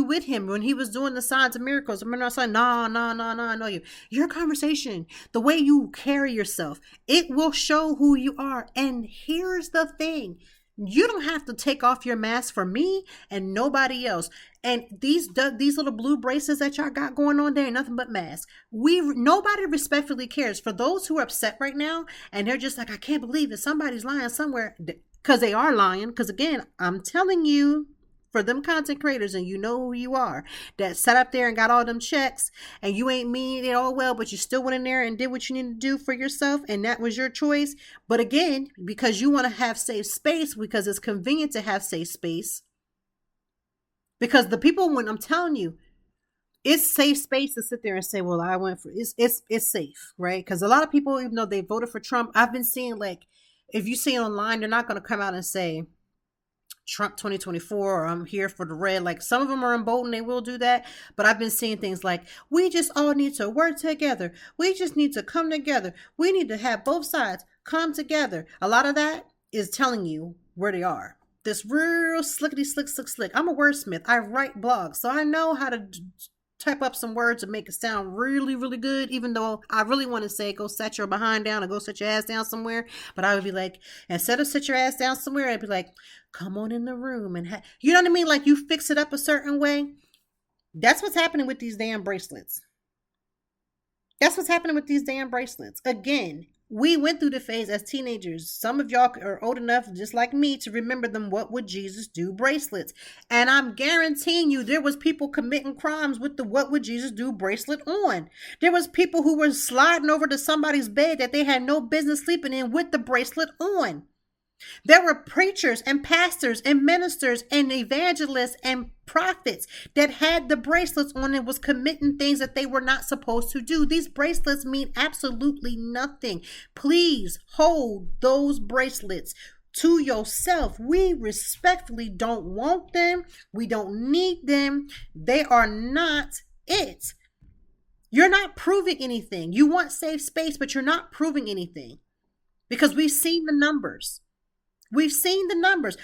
with him when he was doing the signs and miracles. I remember I was like, no, I know you. Your conversation, the way you carry yourself, it will show who you are. And here's the thing. You don't have to take off your mask for me and nobody else. And these little blue bracelets that y'all got going on, there ain't nothing but masks. Nobody respectfully cares. For those who are upset right now and they're just like, I can't believe it, somebody's lying somewhere, because they are lying. Because again, I'm telling you, for them content creators, and you know who you are, that sat up there and got all them checks, and you ain't mean it all well, but you still went in there and did what you need to do for yourself, and that was your choice. But again, because you want to have safe space, because it's convenient to have safe space, because the people, when I'm telling you, it's safe space to sit there and say, well, I went for it's safe, right? Because a lot of people, even though they voted for Trump, I've been seeing, like, if you see online, they're not going to come out and say Trump 2024 or I'm here for the red. Like, some of them are emboldened, they will do that. But I've been seeing things like, we just all need to work together. We just need to come together. We need to have both sides come together. A lot of that is telling you where they are. This real slickety slick. I'm a wordsmith. I write blogs, so I know how to type up some words and make it sound really, really good, even though I really want to say, go set your behind down or go sit your ass down somewhere. But I would be like, instead of sit your ass down somewhere, I'd be like, come on in the room and you know what I mean? Like, you fix it up a certain way. That's what's happening with these damn bracelets. Again, we went through the phase as teenagers. Some of y'all are old enough, just like me, to remember them what would Jesus do bracelets. And I'm guaranteeing you, there was people committing crimes with the what would Jesus do bracelet on. There was people who were sliding over to somebody's bed that they had no business sleeping in with the bracelet on. There were preachers and pastors and ministers and evangelists and prophets that had the bracelets on and was committing things that they were not supposed to do. These bracelets mean absolutely nothing. Please hold those bracelets to yourself. We respectfully don't want them. We don't need them. They are not it. You're not proving anything. You want safe space, but you're not proving anything because we've seen the numbers. We've seen the numbers.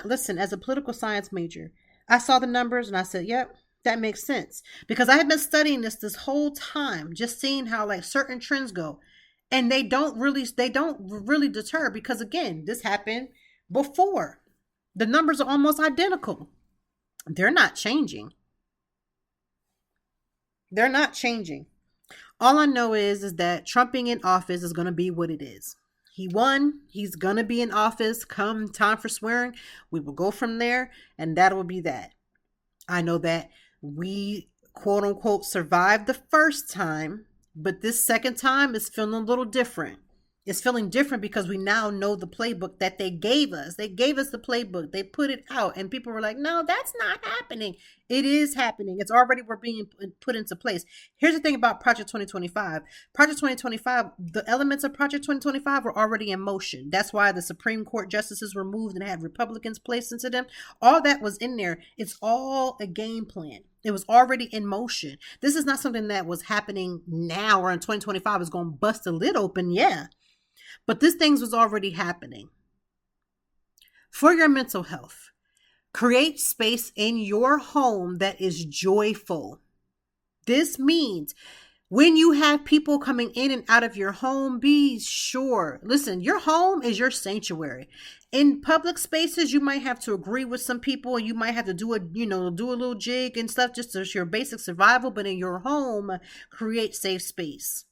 Listen, as a political science major, I saw the numbers and I said, yep, that makes sense. Because I had been studying this whole time, just seeing how like certain trends go. And they don't really deter because again, this happened before. The numbers are almost identical. They're not changing. They're not changing. All I know is that Trump being in office is going to be what it is. He won. He's going to be in office come time for swearing. We will go from there, and that will be that. I know that we, quote unquote, survived the first time, but this second time is feeling a little different. It's feeling different because we now know the playbook that they gave us. They gave us the playbook. They put it out, and people were like, no, that's not happening. It is happening. It's already being put into place. Here's the thing about Project 2025. Project 2025, the elements of Project 2025 were already in motion. That's why the Supreme Court justices were moved and had Republicans placed into them. All that was in there. It's all a game plan. It was already in motion. This is not something that was happening now or in 2025 is going to bust the lid open. Yeah. But this things was already happening. For your mental health, create space in your home that is joyful. This means when you have people coming in and out of your home, be sure. Listen, your home is your sanctuary. In public spaces, you might have to agree with some people. You might have to do a little jig and stuff just to your basic survival. But in your home, create safe space.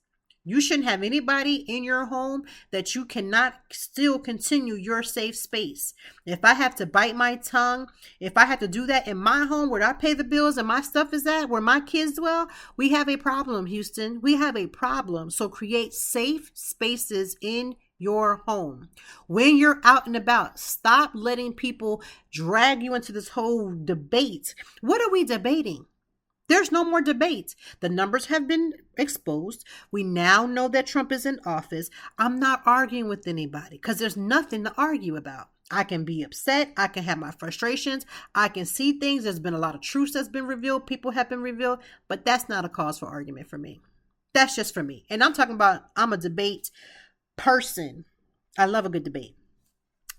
You shouldn't have anybody in your home that you cannot still continue your safe space. If I have to bite my tongue, if I have to do that in my home where I pay the bills and my stuff is at, where my kids dwell, we have a problem, Houston. We have a problem. So create safe spaces in your home. When you're out and about, stop letting people drag you into this whole debate. What are we debating? There's no more debate. The numbers have been exposed. We now know that Trump is in office. I'm not arguing with anybody because there's nothing to argue about. I can be upset. I can have my frustrations. I can see things. There's been a lot of truths that's been revealed. People have been revealed, but that's not a cause for argument for me. That's just for me. And I'm talking about, I'm a debate person. I love a good debate.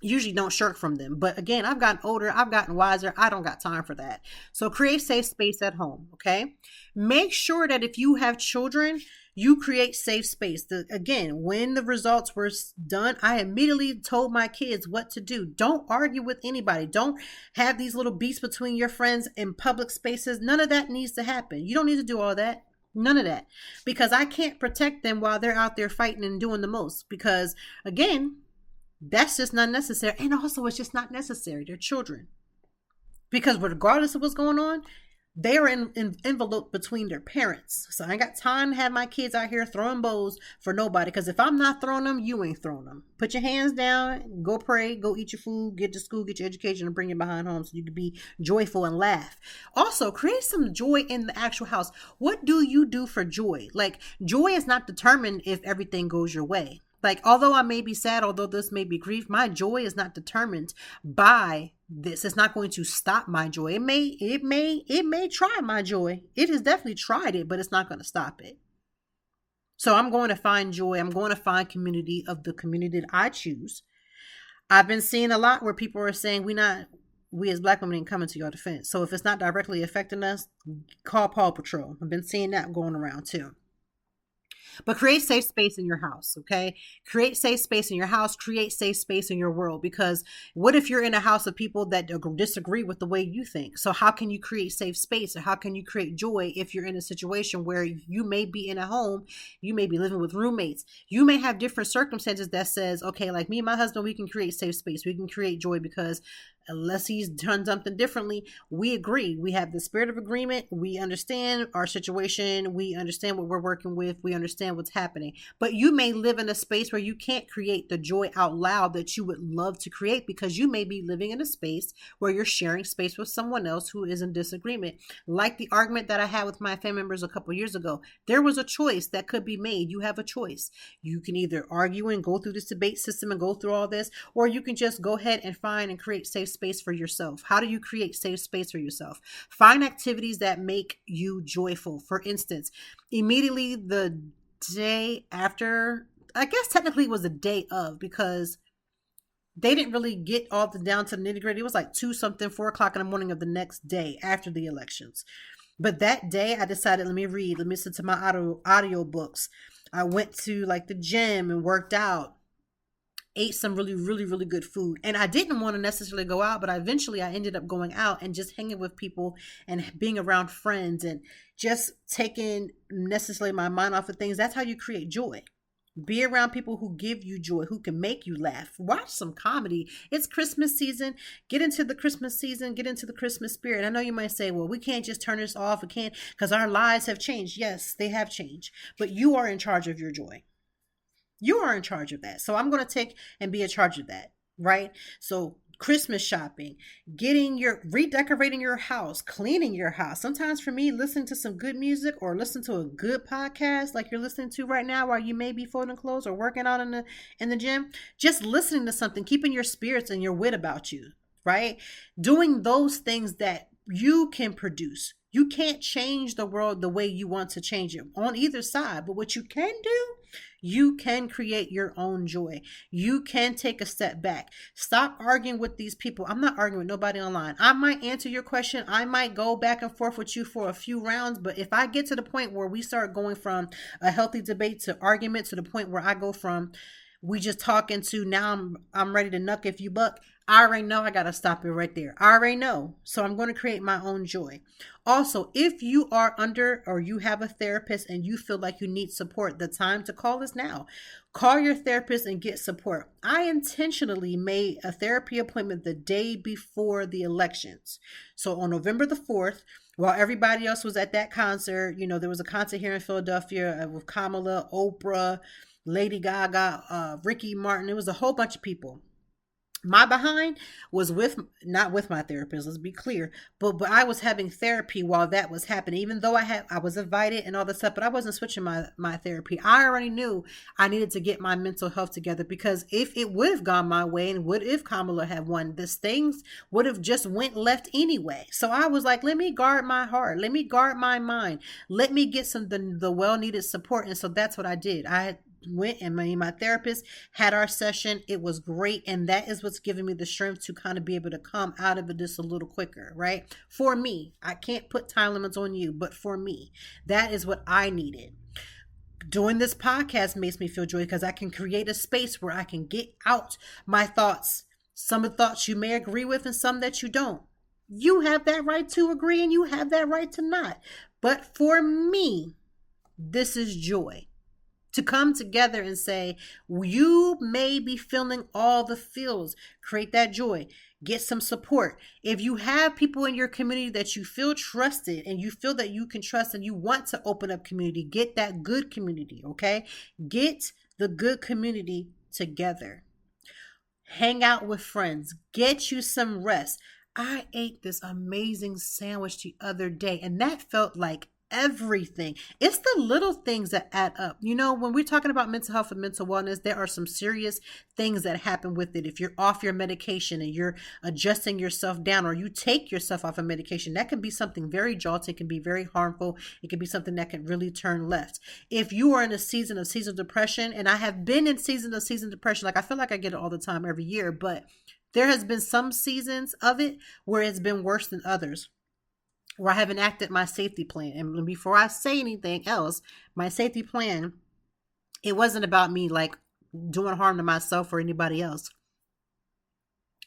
Usually don't shirk from them. But again, I've gotten older. I've gotten wiser. I don't got time for that. So create safe space at home. Okay. Make sure that if you have children, you create safe space. Again, when the results were done, I immediately told my kids what to do. Don't argue with anybody. Don't have these little beefs between your friends in public spaces. None of that needs to happen. You don't need to do all that. None of that. Because I can't protect them while they're out there fighting and doing the most. Because again, that's just not necessary. And also, it's just not necessary. They're children. Because regardless of what's going on, they are enveloped between their parents. So I ain't got time to have my kids out here throwing bows for nobody. Because if I'm not throwing them, you ain't throwing them. Put your hands down, go pray, go eat your food, get to school, get your education, and bring your behind home so you can be joyful and laugh. Also, create some joy in the actual house. What do you do for joy? Like, joy is not determined if everything goes your way. Like, although I may be sad, although this may be grief, my joy is not determined by this. It's not going to stop my joy. It may try my joy. It has definitely tried it, but it's not going to stop it. So I'm going to find joy. I'm going to find community of the community that I choose. I've been seeing a lot where people are saying we as Black women ain't coming to your defense. So if it's not directly affecting us, call Paw Patrol. I've been seeing that going around too. But create safe space in your house, okay? Create safe space in your house. Create safe space in your world. Because what if you're in a house of people that disagree with the way you think? So how can you create safe space? Or how can you create joy if you're in a situation where you may be in a home, you may be living with roommates. You may have different circumstances that says, okay, like me and my husband, we can create safe space. We can create joy because unless he's done something differently, we agree. We have the spirit of agreement. We understand our situation. We understand what we're working with. We understand what's happening. But you may live in a space where you can't create the joy out loud that you would love to create, because you may be living in a space where you're sharing space with someone else who is in disagreement. Like the argument that I had with my family members a couple years ago, there was a choice that could be made. You have a choice. You can either argue and go through this debate system and go through all this, or you can just go ahead and find and create safe space for yourself. How do you create safe space for yourself? Find activities that make you joyful. For instance, immediately the day after, I guess technically it was the day of, because they didn't really get all the down to the nitty gritty. It was like 4 o'clock in the morning of the next day after the elections. But that day I decided, let me listen to my audio books. I went to like the gym and worked out, ate some really, really, really good food. And I didn't want to necessarily go out, but eventually I ended up going out and just hanging with people and being around friends and just taking necessarily my mind off of things. That's how you create joy. Be around people who give you joy, who can make you laugh. Watch some comedy. It's Christmas season. Get into the Christmas season. Get into the Christmas spirit. I know you might say, well, we can't just turn this off. We can't, because our lives have changed. Yes, they have changed. But you are in charge of your joy. You are in charge of that. So I'm going to take and be in charge of that, right? So Christmas shopping, redecorating your house, cleaning your house. Sometimes for me, listening to some good music or listen to a good podcast like you're listening to right now while you may be folding clothes or working out in the gym, just listening to something, keeping your spirits and your wit about you, right? Doing those things that you can produce. You can't change the world the way you want to change it on either side, but what you can do, you can create your own joy. You can take a step back. Stop arguing with these people. I'm not arguing with nobody online. I might answer your question. I might go back and forth with you for a few rounds, but if I get to the point where we start going from a healthy debate to argument to the point where I go from we just talking to now I'm ready to knuck if you buck, I already know I got to stop it right there. I already know. So I'm going to create my own joy. Also, if you are under or you have a therapist and you feel like you need support, the time to call is now. Call your therapist and get support. I intentionally made a therapy appointment the day before the elections. So on November the 4th, while everybody else was at that concert, there was a concert here in Philadelphia with Kamala, Oprah, Lady Gaga, Ricky Martin. It was a whole bunch of people. My behind was not with my therapist, let's be clear, but I was having therapy while that was happening, even though I was invited and all this stuff, but I wasn't switching my therapy. I already knew I needed to get my mental health together, because if it would have gone my way and if Kamala had won, this things would have just went left anyway. So I was like, let me guard my heart. Let me guard my mind. Let me get the well-needed support. And so that's what I did. I went and my therapist had our session. It was great. And that is what's giving me the strength to kind of be able to come out of it just a little quicker, right? For me, I can't put time limits on you, but for me, that is what I needed. Doing this podcast makes me feel joy because I can create a space where I can get out my thoughts. Some of the thoughts you may agree with and some that you don't. You have that right to agree and you have that right to not. But for me, this is joy. To come together and say, you may be feeling all the feels. Create that joy. Get some support. If you have people in your community that you feel trusted and you feel that you can trust and you want to open up community, get that good community, okay? Get the good community together. Hang out with friends. Get you some rest. I ate this amazing sandwich the other day and that felt like everything. It's the little things that add up. When we're talking about mental health and mental wellness, there are some serious things that happen with it. If you're off your medication and you're adjusting yourself down, or you take yourself off of medication, that can be something very jolting. It can be very harmful. It can be something that can really turn left. If you are in a season of seasonal depression, and I have been in season depression, like I feel like I get it all the time every year, but there has been some seasons of it where it's been worse than others, where I have enacted my safety plan. And before I say anything else, my safety plan, it wasn't about me like doing harm to myself or anybody else,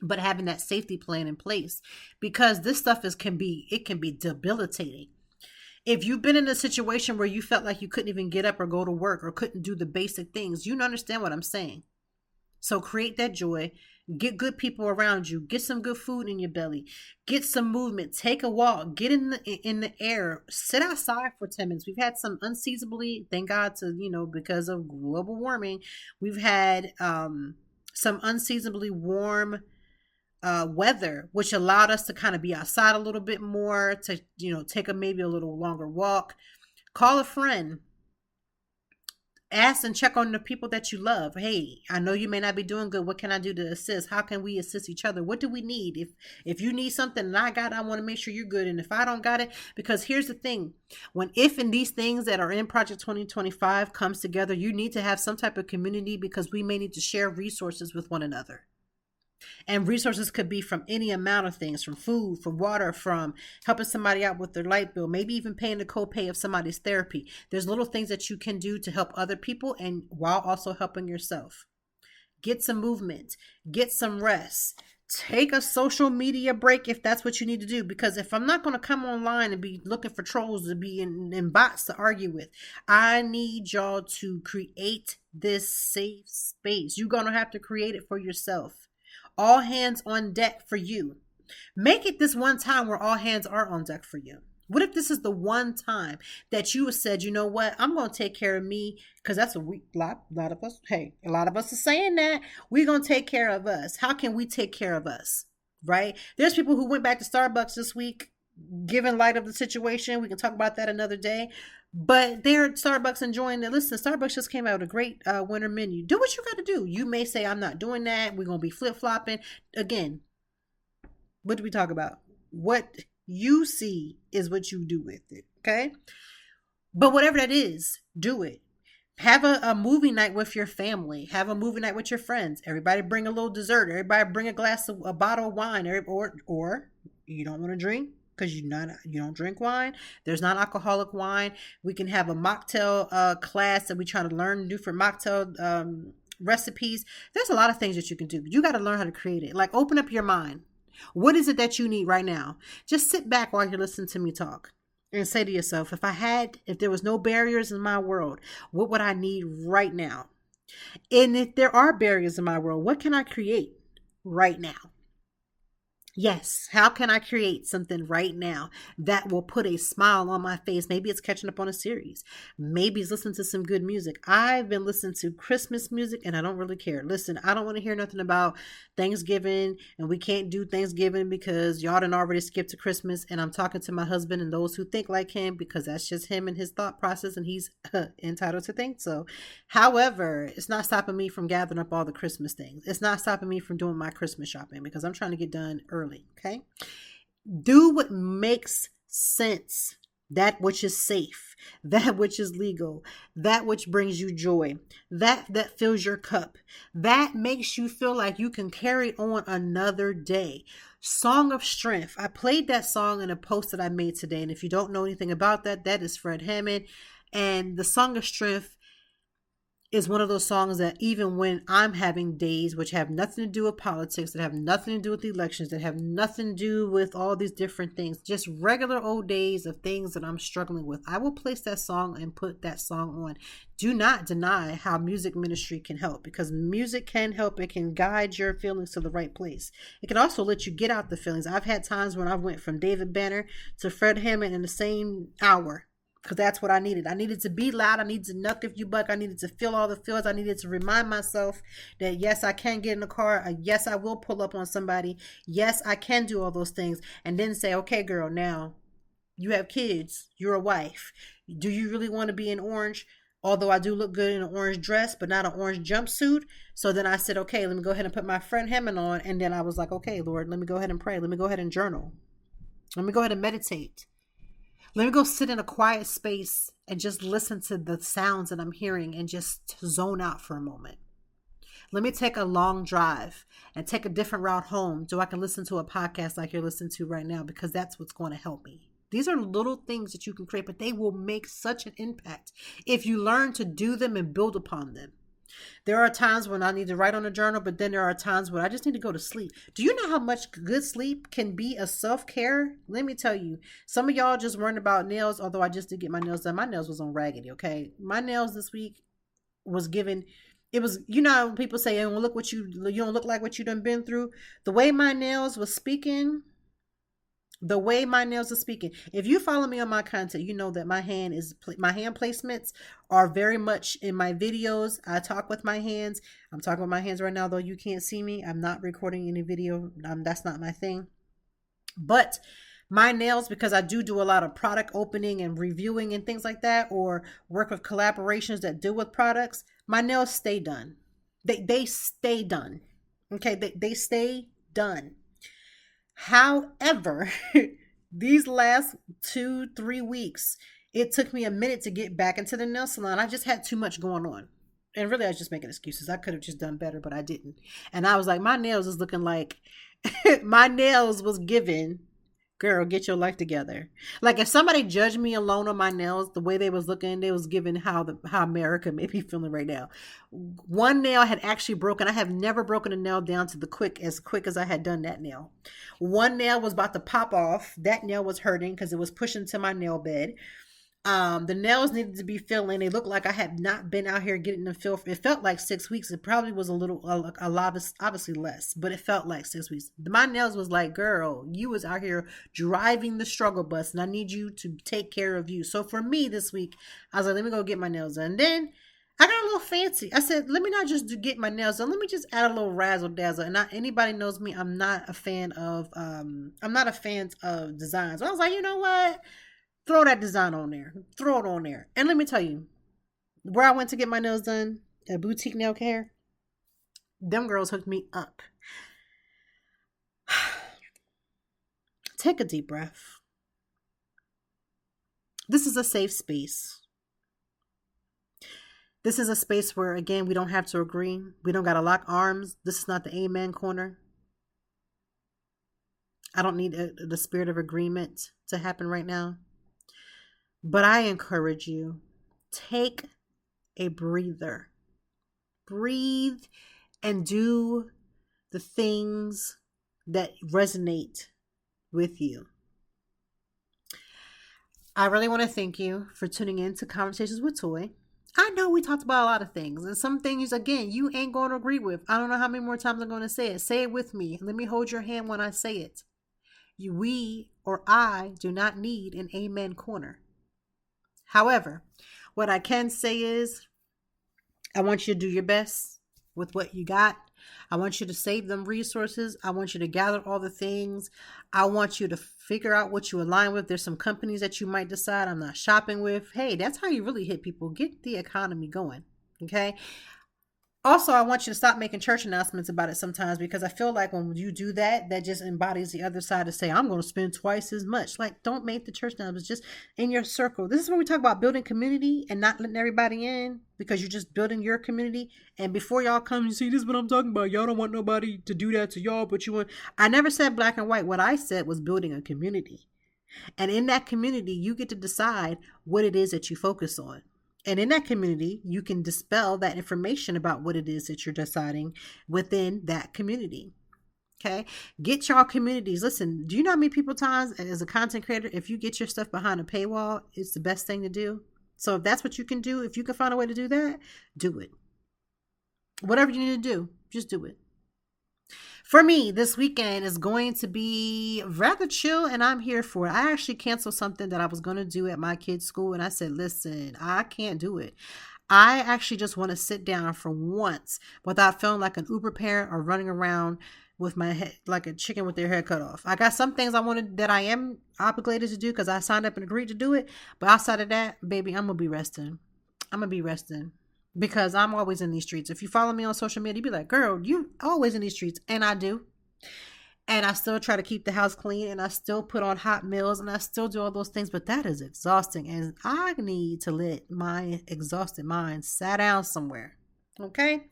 but having that safety plan in place, because this stuff can be debilitating. If you've been in a situation where you felt like you couldn't even get up or go to work or couldn't do the basic things, you understand what I'm saying. So create that joy. Get good people around you. Get some good food in your belly. Get some movement. Take a walk. Get in the air. Sit outside for 10 minutes. We've had some unseasonably, thank God because of global warming, we've had some unseasonably warm weather, which allowed us to kind of be outside a little bit more, to take maybe a little longer walk. Call a friend. Ask and check on the people that you love. Hey, I know you may not be doing good. What can I do to assist? How can we assist each other? What do we need? If you need something and I got it, I want to make sure you're good. And if I don't got it, because here's the thing, if and these things that are in Project 2025 comes together, you need to have some type of community, because we may need to share resources with one another. And resources could be from any amount of things, from food, from water, from helping somebody out with their light bill, maybe even paying the copay of somebody's therapy. There's little things that you can do to help other people, and while also helping yourself. Get some movement, get some rest, take a social media break if that's what you need to do. Because if I'm not going to come online and be looking for trolls to be in bots to argue with, I need y'all to create this safe space. You're going to have to create it for yourself. All hands on deck for you. Make it this one time where all hands are on deck for you. What if this is the one time that you have said, you know what, I'm going to take care of me? Because that's a lot of us. Hey, a lot of us are saying that. We're going to take care of us. How can we take care of us? Right? There's people who went back to Starbucks this week, given light of the situation. We can talk about that another day. But they're at Starbucks enjoying it. Listen, Starbucks just came out with a great winter menu. Do what you got to do. You may say, I'm not doing that. We're going to be flip-flopping. Again, what do we talk about? What you see is what you do with it, okay? But whatever that is, do it. Have a movie night with your family. Have a movie night with your friends. Everybody bring a little dessert. Everybody bring a bottle of wine. Or you don't want to drink, because you don't drink wine. There's non-alcoholic wine. We can have a mocktail class that we try to learn different mocktail recipes. There's a lot of things that you can do. You got to learn how to create it. Like, open up your mind. What is it that you need right now? Just sit back while you're listening to me talk and say to yourself, if there was no barriers in my world, what would I need right now? And if there are barriers in my world, what can I create right now? Yes. How can I create something right now that will put a smile on my face? Maybe it's catching up on a series. Maybe it's listening to some good music. I've been listening to Christmas music and I don't really care. Listen, I don't want to hear nothing about Thanksgiving, and we can't do Thanksgiving because y'all done already skipped to Christmas. And I'm talking to my husband and those who think like him, because that's just him and his thought process, and he's entitled to think so. However, it's not stopping me from gathering up all the Christmas things. It's not stopping me from doing my Christmas shopping, because I'm trying to get done early. Okay. Do what makes sense. That which is safe, that which is legal, that which brings you joy, that fills your cup, that makes you feel like you can carry on another day. Song of Strength. I played that song in a post that I made today. And if you don't know anything about that, that is Fred Hammond. And the Song of Strength is one of those songs that even when I'm having days which have nothing to do with politics, that have nothing to do with the elections, that have nothing to do with all these different things, just regular old days of things that I'm struggling with, I will place that song and put that song on. Do not deny how music ministry can help, because music can help. It can guide your feelings to the right place. It can also let you get out the feelings. I've had times when I went from David Banner to Fred Hammond in the same hour, because that's what I needed. I needed to be loud. I needed to knuck if you buck. I needed to feel all the feels. I needed to remind myself that, yes, I can get in the car. Yes, I will pull up on somebody. Yes, I can do all those things. And then say, okay, girl, now you have kids. You're a wife. Do you really want to be in orange? Although I do look good in an orange dress, but not an orange jumpsuit. So then I said, okay, let me go ahead and put my Fred Hammond on. And then I was like, okay, Lord, let me go ahead and pray. Let me go ahead and journal. Let me go ahead and meditate. Let me go sit in a quiet space and just listen to the sounds that I'm hearing and just zone out for a moment. Let me take a long drive and take a different route home so I can listen to a podcast like you're listening to right now, because that's what's going to help me. These are little things that you can create, but they will make such an impact if you learn to do them and build upon them. There are times when I need to write on a journal, but then there are times when I just need to go to sleep. Do you know how much good sleep can be a self-care? Let me tell you, some of y'all just worrying about nails, although I just did get my nails done. My nails was on raggedy, okay? My nails this week was given It was, when people say, "Oh, look what you don't look like what you done been through." The way my nails was speaking, the way my nails are speaking. If you follow me on my content, you know that my hand placements are very much in my videos. I talk with my hands. I'm talking with my hands right now, though you can't see me. I'm not recording any video. That's not my thing. But my nails, because I do a lot of product opening and reviewing and things like that, or work with collaborations that deal with products, my nails stay done. They stay done. Okay, they stay done. However, these last 2-3 weeks, it took me a minute to get back into the nail salon. I just had too much going on. And really, I was just making excuses. I could have just done better, but I didn't. And I was like, my nails is looking like my nails was given, girl, get your life together. Like if somebody judged me alone on my nails, the way they was looking, they was given how America may be feeling right now. One nail had actually broken. I have never broken a nail down to as quick as I had done that nail. One nail was about to pop off. That nail was hurting because it was pushing to my nail bed. The nails needed to be filling. They looked like I had not been out here getting them filled. It felt like 6 weeks. It probably was a lot, obviously less, but it felt like 6 weeks. My nails was like, girl, you was out here driving the struggle bus, and I need you to take care of you. So for me this week, I was like, let me go get my nails done. And then I got a little fancy. I said, let me not just get my nails done. Let me just add a little razzle dazzle. And anybody knows me, I'm not a fan of designs. So I was like, you know what? Throw that design on there. Throw it on there. And let me tell you, where I went to get my nails done at Boutique Nail Care, them girls hooked me up. Take a deep breath. This is a safe space. This is a space where, again, we don't have to agree. We don't got to lock arms. This is not the amen corner. I don't need the spirit of agreement to happen right now. But I encourage you, take a breather. Breathe and do the things that resonate with you. I really want to thank you for tuning in to Conversations with Toy. I know we talked about a lot of things, and some things, again, you ain't going to agree with. I don't know how many more times I'm going to say it. Say it with me. Let me hold your hand when I say it. We or I do not need an amen corner. However, what I can say is I want you to do your best with what you got. I want you to save them resources. I want you to gather all the things. I want you to figure out what you align with. There's some companies that you might decide I'm not shopping with. Hey, that's how you really hit people. Get the economy going. Okay. Also, I want you to stop making church announcements about it sometimes, because I feel like when you do that, that just embodies the other side to say, I'm going to spend twice as much. Like, don't make the church announcements just in your circle. This is when we talk about building community and not letting everybody in because you're just building your community. And before y'all come, you see, this is what I'm talking about. Y'all don't want nobody to do that to y'all, but you want. I never said black and white. What I said was building a community. And in that community, you get to decide what it is that you focus on. And in that community, you can dispel that information about what it is that you're deciding within that community. Okay. Get y'all communities. Listen, do you know how many people times as a content creator, if you get your stuff behind a paywall, it's the best thing to do. So if that's what you can do, if you can find a way to do that, do it. Whatever you need to do, just do it. For me, this weekend is going to be rather chill, and I'm here for it. I actually canceled something that I was going to do at my kids' school, and I said, listen, I can't do it. I actually just want to sit down for once without feeling like an Uber parent or running around with my head like a chicken with their head cut off. I got some things that I am obligated to do because I signed up and agreed to do it. But outside of that, baby, I'm going to be resting. Because I'm always in these streets. If you follow me on social media, you be like, girl, you always in these streets. And I do. And I still try to keep the house clean. And I still put on hot meals. And I still do all those things. But that is exhausting. And I need to let my exhausted mind sit down somewhere. Okay?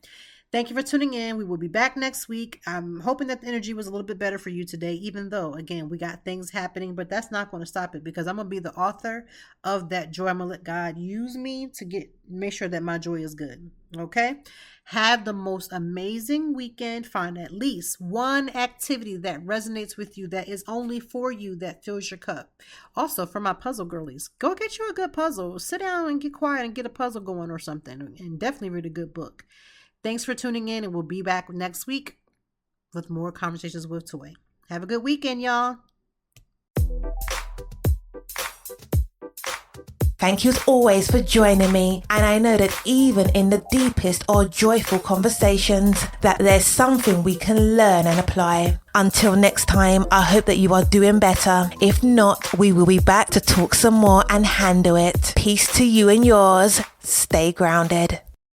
Thank you for tuning in. We will be back next week. I'm hoping that the energy was a little bit better for you today, even though, again, we got things happening, but that's not going to stop it because I'm going to be the author of that joy. I'm going to let God use me to make sure that my joy is good. Okay? Have the most amazing weekend. Find at least one activity that resonates with you, that is only for you, that fills your cup. Also, for my puzzle girlies, go get you a good puzzle. Sit down and get quiet and get a puzzle going or something, and definitely read a good book. Thanks for tuning in, and we'll be back next week with more Conversations with Toy. Have a good weekend, y'all. Thank you as always for joining me, and I know that even in the deepest or joyful conversations that there's something we can learn and apply. Until next time, I hope that you are doing better. If not, we will be back to talk some more and handle it. Peace to you and yours. Stay grounded.